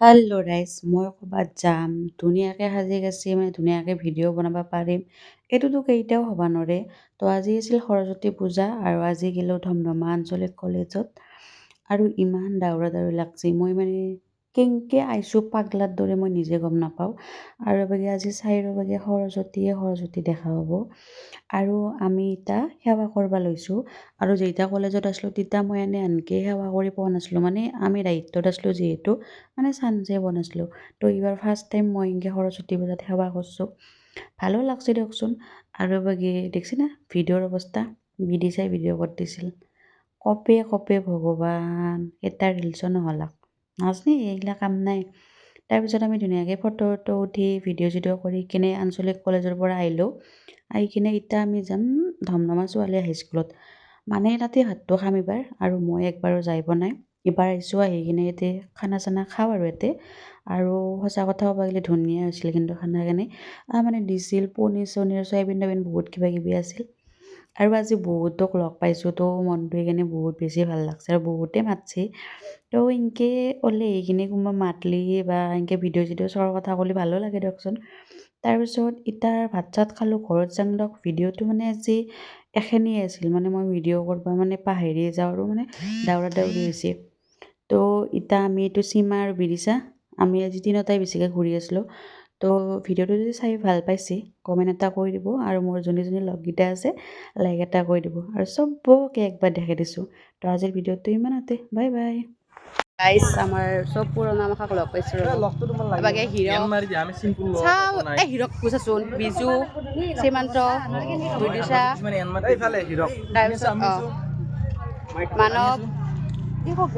Hello' ৰাইজ, মই ক'ৰবাত যাম, ধুনীয়াকৈ সাজি কাচি ধুনীয়াকৈ ভিডিঅ' বনাব পাৰিম। এইটোতো কেতিয়াও হ'ব নোৱাৰে। তো আজি আছিল সৰস্বতী পূজা আৰু আজি গ'লোঁ ধমধমা আঞ্চলিক কলেজত আৰু ইমান ডাউৰা ডাউৰি লাগছি। মই কেনেকৈ আহিছোঁ পাগলাৰ দৰে মই নিজে গম নাপাওঁ। আৰু বাকী আজি 4 বাগে সৰস্বতী দেখা হ'ব। আৰু আমি এতিয়া সেৱা কৰিব লৈছোঁ। আৰু যেতিয়া কলেজত আছিলোঁ তেতিয়া মই আনকি সেৱা কৰি পোৱা নাছিলোঁ। আমি দায়িত্বত আছিলোঁ যিহেতু চানজে বনাইছিলোঁ। তো এইবাৰ ফাৰ্ষ্ট টাইম মই এনেকৈ সৰস্বতী পূজাত সেৱা কৰিছোঁ। ভালো লাগছে দিয়কচোন। আৰু বাকী দেখছি না ভিডিঅ'ৰ অৱস্থা, বিধি চাই ভিডিঅ' কৰি দিছিল। কপে ভগৱান, এটা ৰিলচো নহ'লাক। নাজনে এইগিলা কাম নাই। তাৰপিছত আমি ধুনীয়াকৈ ফটো উঠি ভিডিঅ' কৰি কিনে আঞ্চলিক কলেজৰ পৰা আহিলোঁ। আহি কিনে এতিয়া আমি যাম ধমধমা ছোৱালী হাইস্কুলত। তাতে ভাতটো খাম এইবাৰ, আৰু মই একবাৰো যাই পোৱা নাই। এইবাৰ আহিছোঁ, আহি কিনে ইয়াতে খানা চানা খাওঁ আৰু ইয়াতে। আৰু সঁচা কথা ক'ব গ'লে ধুনীয়া হৈছিল কিন্তু খানাখিনি। দিছিল পনীৰ চনীৰ চয়াবিন তয়াবিন বহুত কিবা কিবি আছিল। আৰু আজি বহুতক লগ পাইছোঁ, তো মনটো সেইকাৰণে বহুত বেছি ভাল লাগছে আৰু বহুতে মাতছি। তো এনেকৈ ওলাই আহি কিনে কোনোবা মাতলি বা এনেকৈ ভিডিঅ' চোৱাৰ কথা ক'লে ভালো লাগে দিয়কচোন। তাৰপিছত ইটাৰ ভাত চাত খালোঁ, ঘৰত যাং দিয়ক। ভিডিঅ'টো আজি এখিনিয়ে আছিল, মই ভিডিঅ' কৰিব পাহৰিয়ে যাওঁ আৰু ডাউৰা ডাউৰি হৈছে। তো এতিয়া আমি এইটো সীমা আৰু বিদিশা, আমি আজি তিনিওটাই বেছিকৈ ঘূৰি আছিলোঁ। তো ভিডিঅ'টো যদি চাই ভাল পাইছে কমেণ্ট এটা কৰি দিব, আৰু মোৰ যোনী লগকেইটা আছে লাইক এটা কৰি দিব, আৰু চবকে একবাৰ দেখাই দিছোঁ। তো আজিৰ ভিডিঅ'টো ইমানতে, বাই বাই। গাইছ, আমাৰ চব পুৰণা মাখাক লগ পাইছোঁ। বাকী হিৰক পুছাচোন, বিজু, সীমান্ত, বিদিশা, তাৰপিছত মানৱ, কি কওক